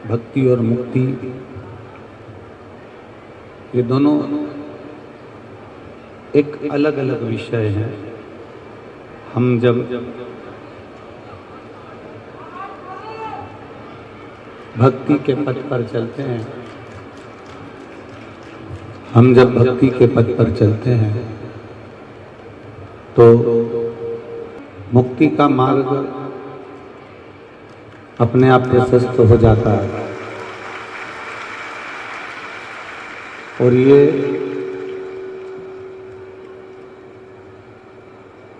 भक्ति और मुक्ति ये दोनों एक अलग अलग विषय हैं। हम जब भक्ति के पथ पर चलते हैं, हम जब भक्ति के पथ पर चलते हैं तो मुक्ति का मार्ग अपने आप प्रशस्त हो जाता है। और ये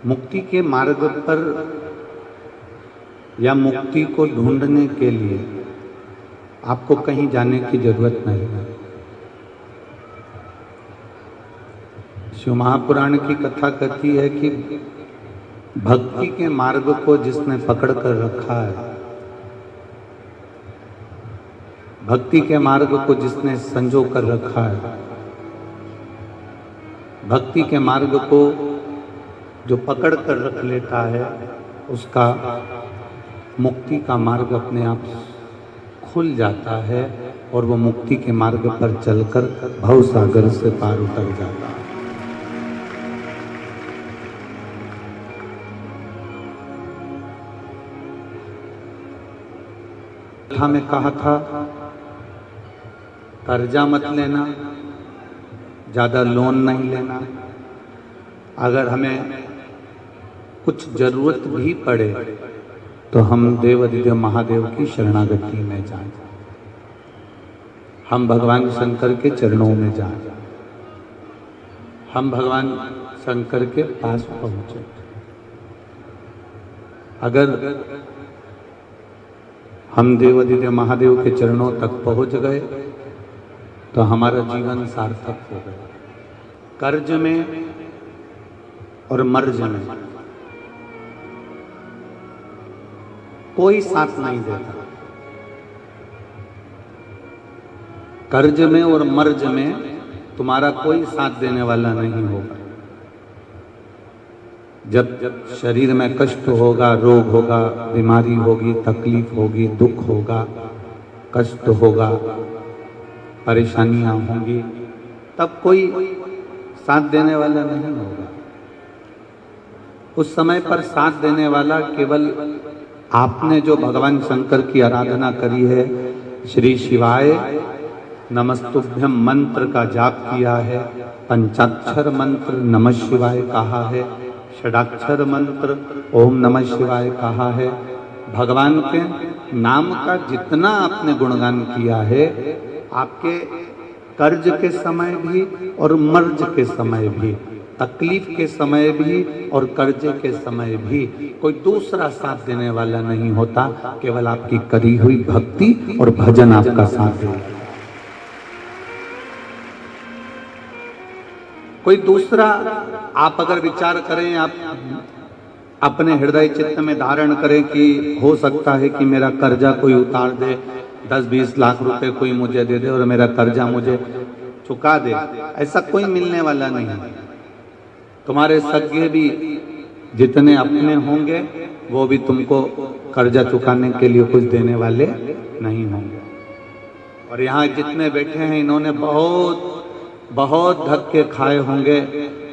मुक्ति के मार्ग पर या मुक्ति को ढूंढने के लिए आपको कहीं जाने की जरूरत नहीं है। शिव महापुराण की कथा कहती है कि भक्ति के मार्ग को जिसने पकड़ कर रखा है, भक्ति के मार्ग को जिसने संजो कर रखा है, भक्ति के मार्ग को जो पकड़ कर रख लेता है, उसका मुक्ति का मार्ग अपने आप खुल जाता है और वो मुक्ति के मार्ग पर चलकर भव सागर से पार उतर जाता है। में कहा था कर्जा मत लेना, ज्यादा लोन नहीं लेना, अगर हमें कुछ जरूरत भी पड़े तो हम देवाधिदेव महादेव की शरणागति में जाएं, हम भगवान शंकर के चरणों में जाएं, हम भगवान शंकर के पास पहुंचे। अगर हम देवाधिदेव महादेव के चरणों तक पहुंच गए तो हमारा जीवन सार्थक हो गया। कर्ज में और मर्ज में कोई साथ नहीं देता। कर्ज में और मर्ज में तुम्हारा कोई साथ देने वाला नहीं होगा। जब शरीर में कष्ट होगा, रोग होगा, बीमारी होगी, तकलीफ होगी, दुख होगा, कष्ट होगा, परेशानियां होंगी, तब कोई साथ देने वाला नहीं होगा। उस समय पर साथ देने वाला केवल आपने जो भगवान शंकर की आराधना करी है, श्री शिवाय नमस्तुभ्यम मंत्र का जाप किया है, पंचाक्षर मंत्र नमः शिवाय कहा है, षडाक्षर मंत्र ओम नमः शिवाय कहा है, भगवान के नाम का जितना आपने गुणगान किया है, आपके कर्ज के समय भी और मर्ज के समय भी, तकलीफ के समय भी और कर्जे के समय भी कोई दूसरा साथ देने वाला नहीं होता, केवल आपकी करी हुई भक्ति और भजन आपका साथ देगा। कोई दूसरा आप अगर विचार करें, आप अपने हृदय चित्त में धारण करें कि हो सकता है कि मेरा कर्जा कोई उतार दे, 10-20 लाख रुपए कोई मुझे दे दे और मेरा कर्जा मुझे चुका दे, ऐसा कोई मिलने वाला नहीं है। तुम्हारे सगे भी जितने अपने होंगे वो भी तुमको कर्जा चुकाने के लिए कुछ देने वाले नहीं होंगे। और यहाँ जितने बैठे हैं इन्होंने बहुत धक्के खाए होंगे।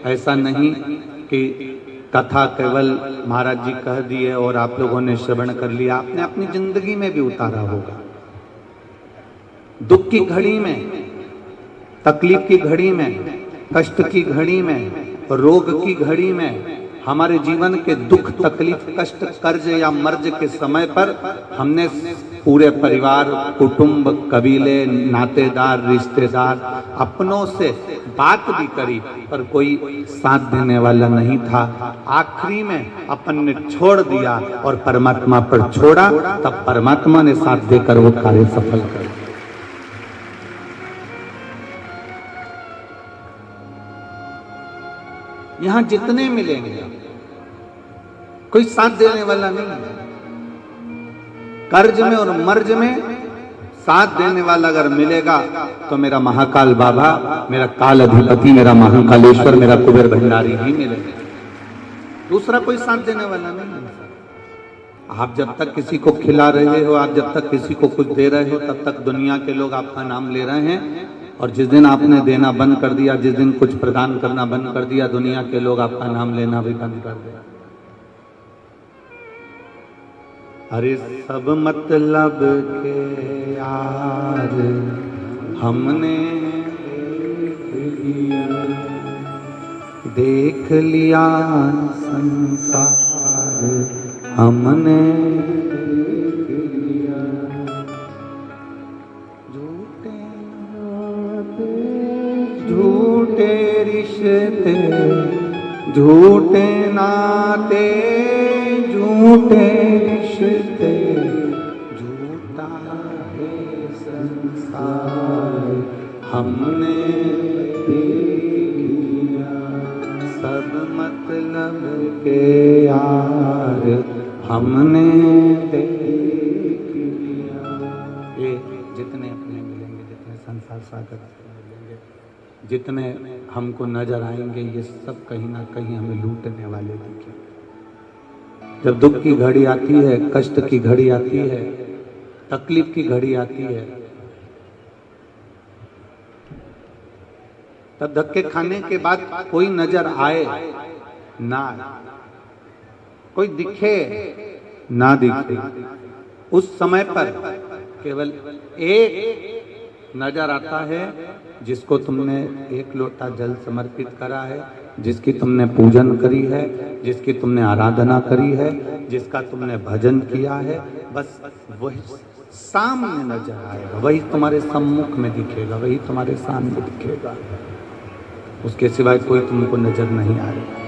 ऐसा नहीं कि कथा केवल महाराज जी कह दिए और आप लोगों ने श्रवण कर लिया, आपने अपनी जिंदगी में भी उतारा होगा। दुख की घड़ी में, तकलीफ की घड़ी में, कष्ट की घड़ी में, रोग की घड़ी में, हमारे जीवन के दुख, तकलीफ, कष्ट, कर्ज या मर्ज के समय पर हमने पूरे परिवार, कुटुंब, कबीले, नातेदार, रिश्तेदार, अपनों से बात भी करी पर कोई साथ देने वाला नहीं था। आखिरी में अपन ने छोड़ दिया और परमात्मा पर छोड़ा, तब परमात्मा ने साथ देकर वो कार्य सफल कर। यहां जितने मिलेंगे कोई साथ देने वाला नहीं है। कर्ज में और मर्ज में साथ देने वाला अगर मिलेगा तो मेरा महाकाल बाबा, मेरा काल अधिपति, मेरा महाकालेश्वर, मेरा कुबेर भंडारी ही मिलेगा। दूसरा कोई साथ देने वाला नहीं है। आप जब तक किसी को खिला रहे हो, आप जब तक किसी को कुछ दे रहे हो, तब तक दुनिया के लोग आपका नाम ले रहे हैं। और जिस दिन आपने देना बंद कर दिया, जिस दिन कुछ प्रदान करना बंद कर दिया, दुनिया के लोग आपका नाम लेना भी बंद कर दिया। अरे सब मतलब के यार हमने देख लिया संसार, हमने देख लिया। झूठे नाते झूठे रिश्ते, झूठे नाते झूठे रिश्ते, झूठा है संसार, हमने देख लिया। सब मतलब के यार हमने देख लिया। ये जितने अपने मिलेंगे, जितने संसार सागर से मिलेंगे, जितने हमको नजर आएंगे, ये सब कहीं ना कहीं हमें लूटने वाले दिखे। जब दुख की घड़ी आती है, कष्ट की घड़ी आती है, तकलीफ की घड़ी आती है, तब धक्के खाने के बाद कोई नजर आए ना, कोई दिखे ना दिखे, उस समय पर केवल एक नजर आता है जिसको तुमने एक लोटा जल समर्पित करा है, जिसकी तुमने पूजन करी है, जिसकी तुमने आराधना करी है, जिसका तुमने भजन किया है, बस वही सामने नजर आएगा, वही तुम्हारे सम्मुख में दिखेगा, वही तुम्हारे सामने दिखेगा। उसके सिवाय कोई तुमको नजर नहीं आएगा।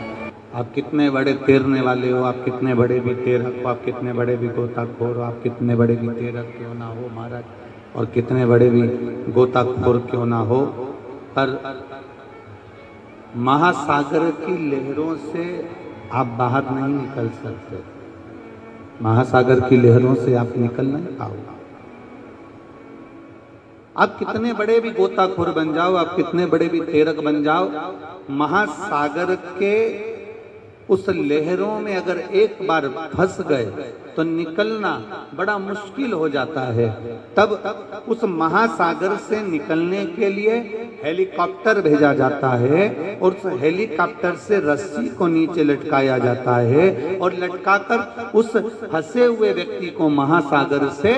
आप कितने बड़े तैरने वाले हो, आप कितने बड़े भी तैरक हो, आप कितने बड़े भी गोताखोर हो, आप कितने बड़े भी तैरक क्यों ना हो महाराज, और कितने बड़े भी गोताखोर क्यों ना हो, पर महासागर की लहरों से आप बाहर नहीं निकल सकते। महासागर की लहरों से आप निकल नहीं पाओगे। आप कितने बड़े भी गोताखोर बन जाओ, आप कितने बड़े भी तैरक बन जाओ, महासागर के उस लहरों में अगर एक बार फंस गए तो निकलना बड़ा मुश्किल हो जाता है। तब उस महासागर से निकलने के लिए हेलीकॉप्टर भेजा जाता है, और उस हेलीकॉप्टर से रस्सी को नीचे लटकाया जाता है, और लटकाकर उस फंसे हुए व्यक्ति को महासागर से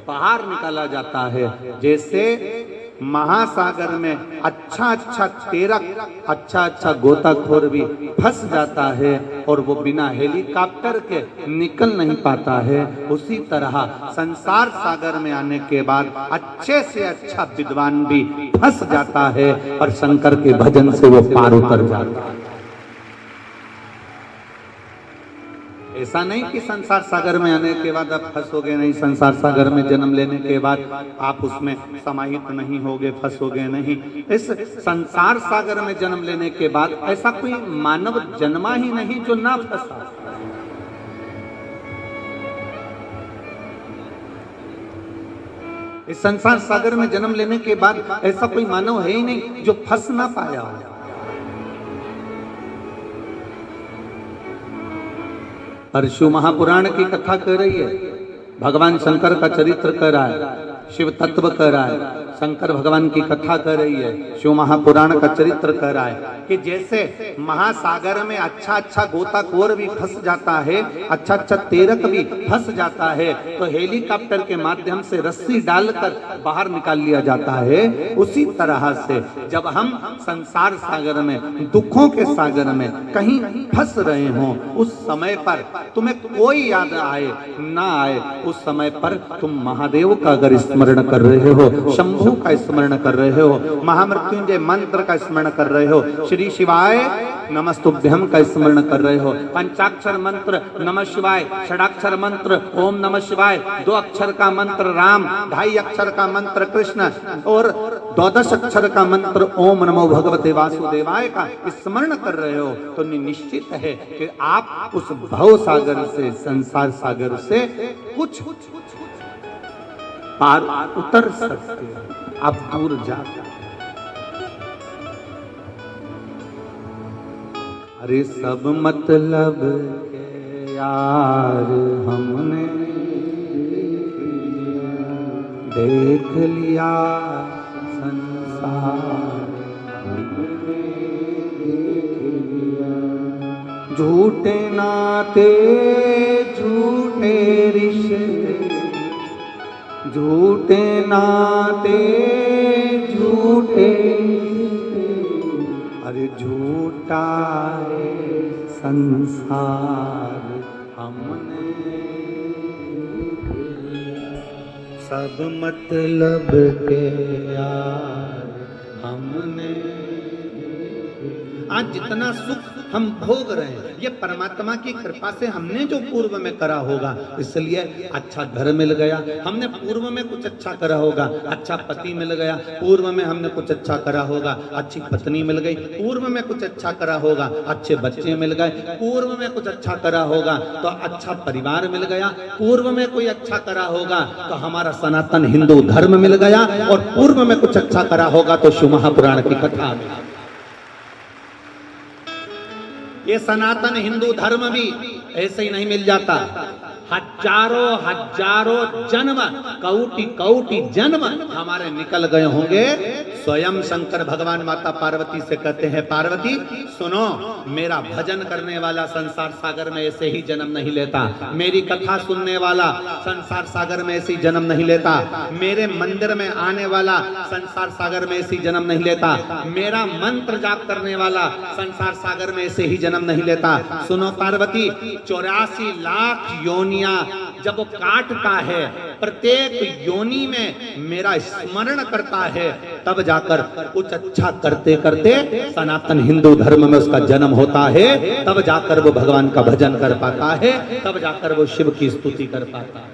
बाहर निकाला जाता है। जैसे महासागर में अच्छा अच्छा तैरक, अच्छा अच्छा गोताखोर भी फंस जाता है और वो बिना हेलीकॉप्टर के निकल नहीं पाता है, उसी तरह संसार सागर में आने के बाद अच्छे से अच्छा विद्वान भी फंस जाता है और शंकर के भजन से वो पार उतर जाता है। ऐसा नहीं कि संसार सागर में आने के बाद आप फंसोगे नहीं, संसार सागर में जन्म लेने के बाद आप उसमें समाहित नहीं होगे, फंसोगे नहीं। इस संसार सागर में जन्म लेने के बाद ऐसा कोई मानव जन्मा ही नहीं जो ना फंसा। इस संसार सागर में जन्म लेने के बाद ऐसा कोई मानव है ही नहीं जो फंस ना पाया हो। और शिव महापुराण की कथा कर रही है, भगवान शंकर का चरित्र कर रहा है, शिव तत्व कर रहा है, शंकर भगवान की कथा कर रही है, शिव महापुराण का चरित्र कर रहा है कि जैसे महासागर में अच्छा अच्छा गोताखोर भी फंस जाता है, अच्छा अच्छा तैरक भी फंस जाता है, तो हेलीकॉप्टर के माध्यम से रस्सी डालकर बाहर निकाल लिया जाता है। उसी तरह से जब हम संसार सागर में, दुखों के सागर में कहीं फंस रहे हों, उस समय पर तुम्हें कोई याद आए ना आए, उस समय पर तुम महादेव का अगर स्मरण कर रहे हो, शंभु का स्मरण कर रहे हो, महामृत्युंजय मंत्र का स्मरण कर रहे हो, श्री शिवाय नमस्तुभ्यम का स्मरण कर रहे हो, पंचाक्षर मंत्र नमः शिवाय, षडाक्षर मंत्र ओम नमः शिवाय, 2 अक्षर का मंत्र राम, 2.5 अक्षर का मंत्र कृष्ण और 12 अक्षर का मंत्र ओम नमो भगवते वासुदेवाय का स्मरण कर रहे हो, तो निश्चित है कि आप उस भव सागर से, संसार सागर से कुछ पार उतर सकते हो, आप दूर जा सकते। अरे सब मतलब के यार हमने देख लिया संसार, झूठे नाते झूठे रिश्ते, झूठे नाते झूठे रिश्ते, अरे झूठा है संसार हमने, सब मतलब के यार हमने। आज जितना सुख हम भोग रहे हैं ये परमात्मा की कृपा से हमने जो पूर्व में करा होगा, इसलिए अच्छा घर मिल गया, हमने पूर्व में कुछ अच्छा करा होगा, अच्छा पति मिल गया, पूर्व में हमने कुछ अच्छा करा होगा, अच्छी पत्नी मिल गई, पूर्व में कुछ अच्छा करा होगा, अच्छे बच्चे मिल गए, पूर्व में कुछ अच्छा करा होगा तो अच्छा परिवार मिल गया, पूर्व में कोई अच्छा करा होगा तो हमारा सनातन हिंदू धर्म मिल गया, और पूर्व में कुछ अच्छा करा होगा तो शिव महापुराण की कथा मिल। ये सनातन हिंदू धर्म भी ऐसे ही नहीं मिल जाता, हजारों हजारों जन्म, कोटि कोटि जन्म हमारे निकल गए होंगे। स्वयं शंकर भगवान माता पार्वती से कहते हैं, पार्वती सुनो, मेरा भजन करने वाला संसार सागर में ऐसे ही जन्म नहीं लेता, मेरी कथा सुनने वाला संसार सागर में ऐसे ही जन्म नहीं लेता, मेरे मंदिर में आने वाला संसार सागर में ऐसे ही जन्म नहीं लेता, मेरा मंत्र जाप करने वाला संसार सागर में ऐसे ही जन्म नहीं लेता। सुनो पार्वती, 84 लाख योनियां जब वो काटता है, प्रत्येक योनि में मेरा स्मरण करता है, तब जाकर कुछ अच्छा करते करते सनातन हिंदू धर्म में उसका जन्म होता है, तब जाकर वो भगवान का भजन कर पाता है, तब जाकर वो शिव की स्तुति कर पाता है।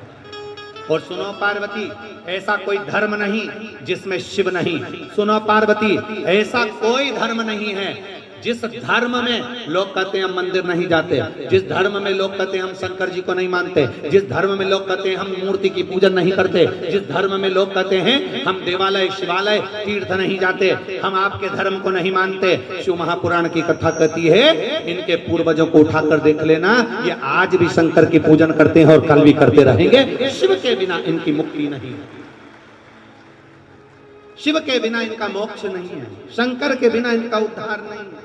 और सुनो पार्वती, ऐसा कोई धर्म नहीं जिसमें शिव नहीं। सुनो पार्वती, ऐसा कोई धर्म नहीं है जिस धर्म में लोग कहते हैं हम मंदिर नहीं जाते, जिस धर्म में लोग कहते हैं हम शंकर जी को नहीं मानते, जिस धर्म में लोग कहते हैं हम मूर्ति की पूजन नहीं करते, जिस धर्म में लोग कहते हैं हम देवालय शिवालय तीर्थ नहीं जाते, हम आपके धर्म को नहीं मानते, शिव महापुराण की कथा कहती है इनके पूर्वजों को उठाकर देख लेना, ये आज भी शंकर की पूजन करते हैं और कल भी करते रहेंगे। शिव के बिना इनकी मुक्ति नहीं है, शिव के बिना इनका मोक्ष नहीं है, शंकर के बिना इनका उद्धार नहीं है।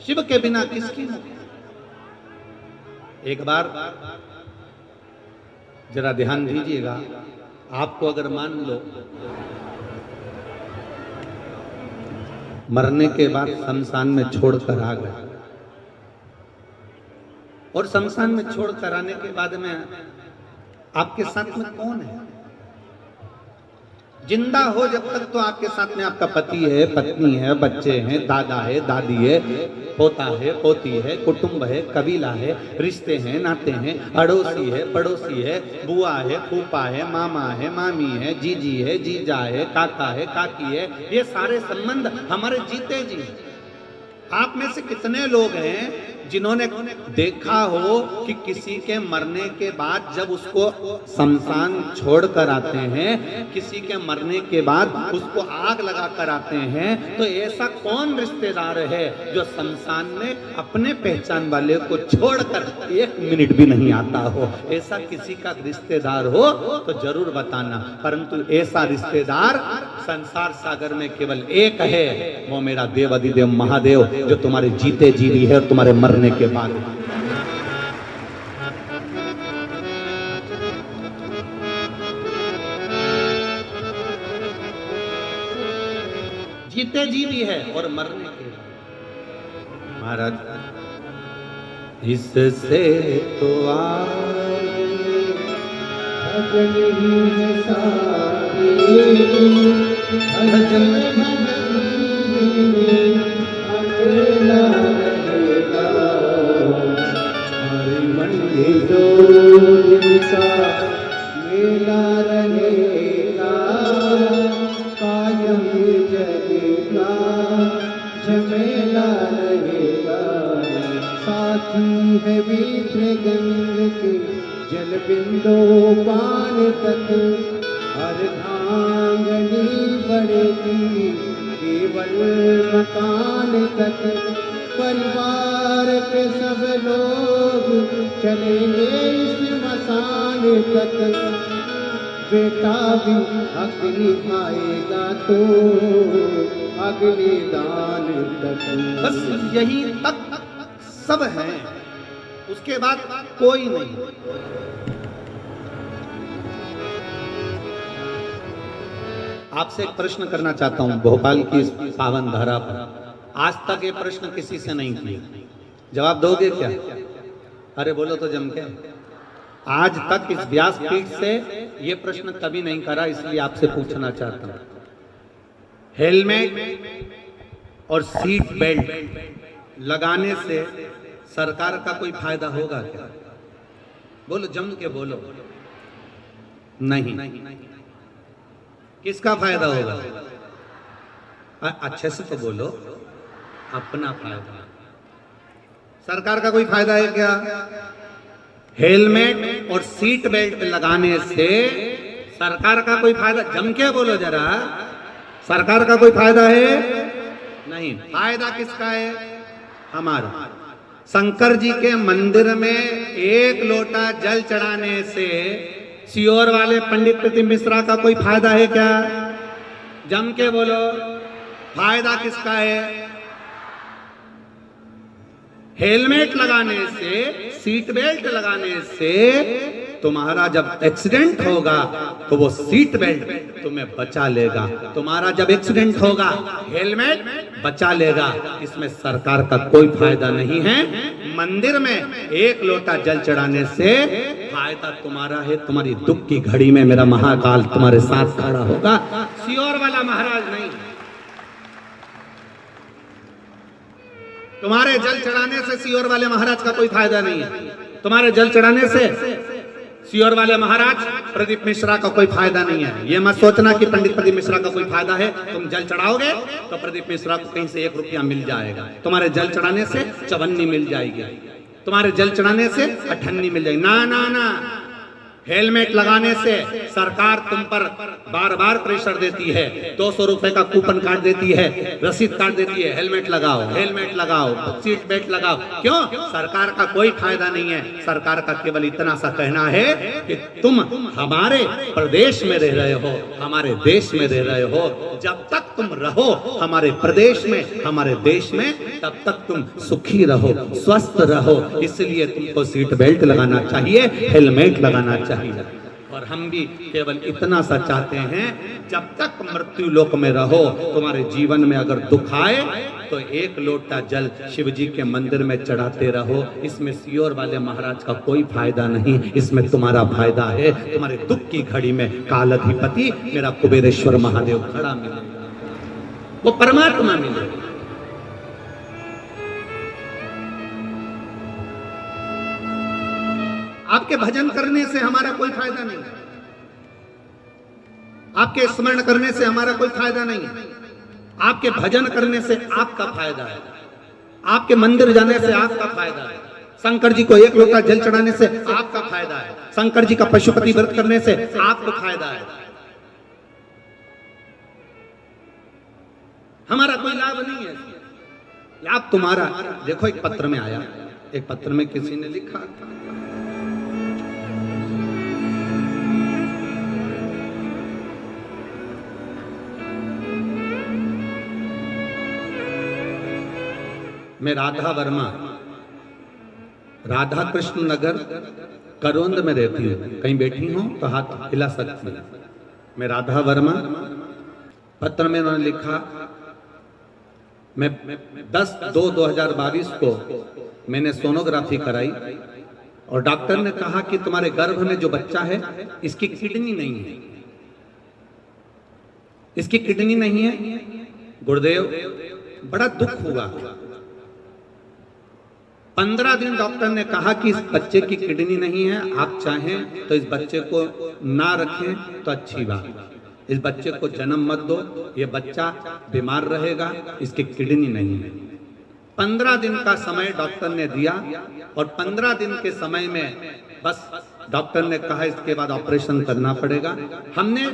शिव के बिना किसकी मुक्ति? एक बार जरा ध्यान दीजिएगा, आपको अगर मान लो मरने के बाद शमशान में छोड़कर आ गए, और शमशान में छोड़कर आने के बाद में आपके साथ में कौन है? जिंदा हो जब तक तो आपके साथ में आपका पति है, पत्नी है, बच्चे हैं, दादा है, दादी है, पोता है, पोती है, कुटुंब है, कबीला है, रिश्ते हैं, नाते हैं, अड़ोसी है, पड़ोसी है, बुआ है, फूफा है, मामा है, मामी है, जीजी है, जीजा है, काका है, काकी है, ये सारे संबंध हमारे जीते जी। आप में से कितने लोग हैं जिन्होंने देखा हो कि किसी के मरने के बाद जब उसको शमशान छोड़कर आते हैं, किसी के मरने के बाद उसको आग लगा कर आते हैं, तो ऐसा कौन रिश्तेदार है जो शमशान में अपने पहचान वाले को छोड़कर 1 मिनट भी नहीं आता हो? ऐसा किसी का रिश्तेदार हो तो जरूर बताना, परंतु ऐसा रिश्तेदार संसार सागर में केवल एक है, वो मेरा देव अधिदेव महादेव, जो तुम्हारे जीते जी भी है और तुम्हारे मरने के बाद। जीते जी भी है और मरने के बाद। महाराज, इससे तो भजन ही है सारी, भजन मेला रहेगा, कायम जगेगा, झमेला रहेगा, साथी है वीत्र गंग के जल बिंदो पान तक, अर्धांगनी बढ़ेगी केवल मकान तक, परिवार के सब लोग चलेंगे इस मसान तक, बेटा भी अग्नि खाएगा तो अग्नि दान तक। बस यही तक सब है, उसके बाद कोई नहीं। आपसे एक प्रश्न करना चाहता हूं भोपाल की इस पावन धरा पर। आज तक ये प्रश्न किसी से नहीं किया, जवाब दोगे क्या? अरे बोलो तो जम के। आज तक इस व्यासपीठ से ये प्रश्न कभी नहीं करा, इसलिए आपसे पूछना चाहता हूं, हेलमेट और सीट बेल्ट लगाने से सरकार का कोई फायदा होगा क्या? बोलो, जम के बोलो। नहीं। किसका फायदा होगा? अच्छे से तो बोलो, अपना फायदा। सरकार का कोई फायदा है क्या? हेलमेट और सीट बेल्ट लगाने से सरकार का कोई फायदा? जम के बोलो जरा, सरकार का कोई फायदा है? नहीं। फायदा किसका है? हमारा। शंकर जी के मंदिर में एक लोटा जल चढ़ाने से सीहोर वाले पंडित प्रतिम मिश्रा का कोई फायदा है क्या? जम के बोलो, फायदा किसका है? हेलमेट लगाने से, सीट बेल्ट लगाने से तुम्हारा जब एक्सीडेंट होगा तो वो सीट बेल्ट तुम्हें बचा लेगा, तुम्हारा जब एक्सीडेंट होगा हेलमेट बचा लेगा। इसमें सरकार का कोई फायदा नहीं है। मंदिर में एक लोटा जल चढ़ाने से फायदा तुम्हारा है। तुम्हारी दुख की घड़ी में मेरा महाकाल तुम्हारे साथ खड़ा होगा, सीहोर वाला महाराज नहीं। तुम्हारे जल चढ़ाने से सीहोर वाले महाराज का कोई फायदा नहीं है। तुम्हारे जल चढ़ाने से सीहोर वाले महाराज प्रदीप मिश्रा का कोई फायदा नहीं है। ये मत सोचना कि पंडित प्रदीप मिश्रा का कोई फायदा है। तुम जल चढ़ाओगे तो प्रदीप मिश्रा को कहीं से 1 रुपया मिल जाएगा, तुम्हारे जल चढ़ाने से चवन्नी मिल जाएगी, तुम्हारे जल चढ़ाने से अठन्नी मिल जाएगी। ना ना ना, हेलमेट लगाने से सरकार तुम पर बार बार प्रेशर देती है, 200 रुपए का कूपन काट देती है, रसीद काट देती है, हेलमेट लगाओ, हेलमेट लगाओ, सीट बेल्ट लगाओ। क्यों? सरकार का कोई फायदा नहीं है। सरकार का केवल इतना सा कहना है कि तुम हमारे प्रदेश में रह रहे हो, हमारे देश में रह रहे हो, जब तक तुम रहो हमारे प्रदेश में, हमारे देश में, तब तक तुम सुखी रहो, स्वस्थ रहो। इसलिए तुमको सीट बेल्ट लगाना चाहिए, हेलमेट लगाना चाहिए। और हम भी केवल इतना सा चाहते हैं, जब तक मृत्यु लोक में रहो, तुम्हारे जीवन में अगर दुख आए तो 1 लोटा जल शिव जी के मंदिर में चढ़ाते रहो। इसमें सीहोर वाले महाराज का कोई फायदा नहीं, इसमें तुम्हारा फायदा है। तुम्हारे दुख की घड़ी में कालाधिपति मेरा कुबेरेश्वर महादेव खड़ा मिलेगा, वो परमात्मा मिलेगा। आपके भजन करने से हमारा कोई फायदा नहीं है, आपके स्मरण करने से हमारा कोई फायदा नहीं है। आपके भजन करने से आपका फायदा है, आपके मंदिर जाने से आपका फायदा है, शंकर जी को 1 लोटा जल चढ़ाने से आपका फायदा है, शंकर जी का पशुपति व्रत करने से आपको फायदा है। हमारा कोई लाभ नहीं है, लाभ तुम्हारा। देखो, एक पत्र में आया, एक पत्र में किसी ने लिखा, मैं राधा वर्मा, राधा कृष्ण नगर करोंद में रहती हूँ। कहीं बैठी हूँ तो हाथ हिला सकती हूँ। मैं राधा वर्मा। पत्र में उन्होंने लिखा, मैं 10/2/2022 को मैंने सोनोग्राफी कराई और डॉक्टर ने कहा कि तुम्हारे गर्भ में जो बच्चा है इसकी किडनी नहीं है, इसकी किडनी नहीं है। गुरुदेव, बड़ा दुख हुआ। 15 दिन डॉक्टर ने कहा कि इस बच्चे की किडनी नहीं है, आप चाहें तो इस बच्चे को ना रखें तो अच्छी बात, इस बच्चे को जन्म मत दो, ये बच्चा बीमार रहेगा, इसकी किडनी नहीं है। 15 दिन का समय डॉक्टर ने दिया और 15 दिन के समय में बस डॉक्टर ने कहा इसके बाद ऑपरेशन करना पड़ेगा। हमने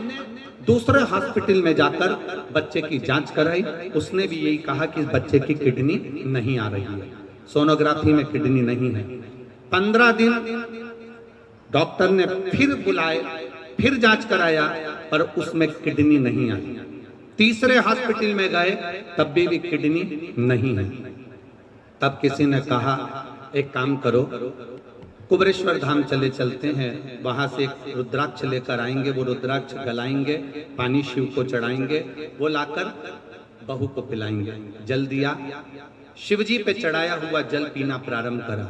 दूसरे हॉस्पिटल में जाकर बच्चे की जांच कराई, उसने भी यही कहा कि इस बच्चे की किडनी नहीं आ रही है, सोनोग्राफी में किडनी नहीं है। 15 दिन डॉक्टर ने फिर बुलाए, फिर जांच कराया, पर उसमें किडनी नहीं आई। तीसरे हॉस्पिटल में गए, तब भी किडनी नहीं है। तब किसी ने कहा एक काम करो, कुबरेश्वर धाम चले चलते हैं, वहां से एक रुद्राक्ष लेकर आएंगे, वो रुद्राक्ष गलाएंगे, पानी शिव को चढ़ाएंगे, वो लाकर बहू को पिलाएंगे। जल दिया, शिवजी पे चढ़ाया हुआ जल पीना प्रारंभ करा,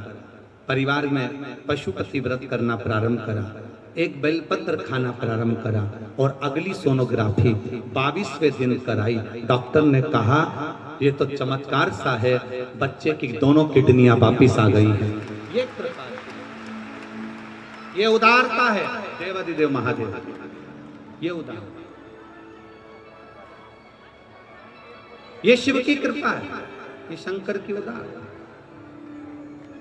परिवार में पशुपति व्रत करना प्रारंभ करा, एक बेलपत्र खाना प्रारंभ करा, और अगली सोनोग्राफी 22वें दिन कराई। डॉक्टर ने कहा ये तो चमत्कार सा है, बच्चे की दोनों किडनियां वापिस आ गई हैं। ये कृपा है, ये उदारता है देवाधिदेव महादेव, ये उदार, ये शिव की कृपा है, ये शंकर की उदार,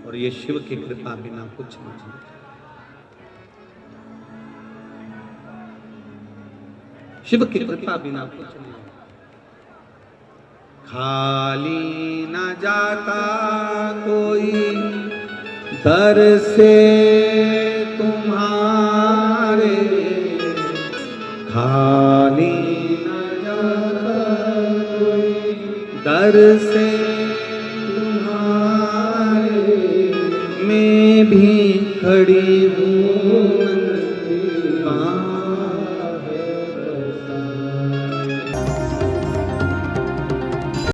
और ये शिव की कृपा बिना कुछ नहीं। शिव की कृपा बिना कुछ नहीं। खाली न जाता कोई दर से तुम्हारे, खाली न जाता कोई दर से तुम्हारे, मैं भी खड़ी हूँ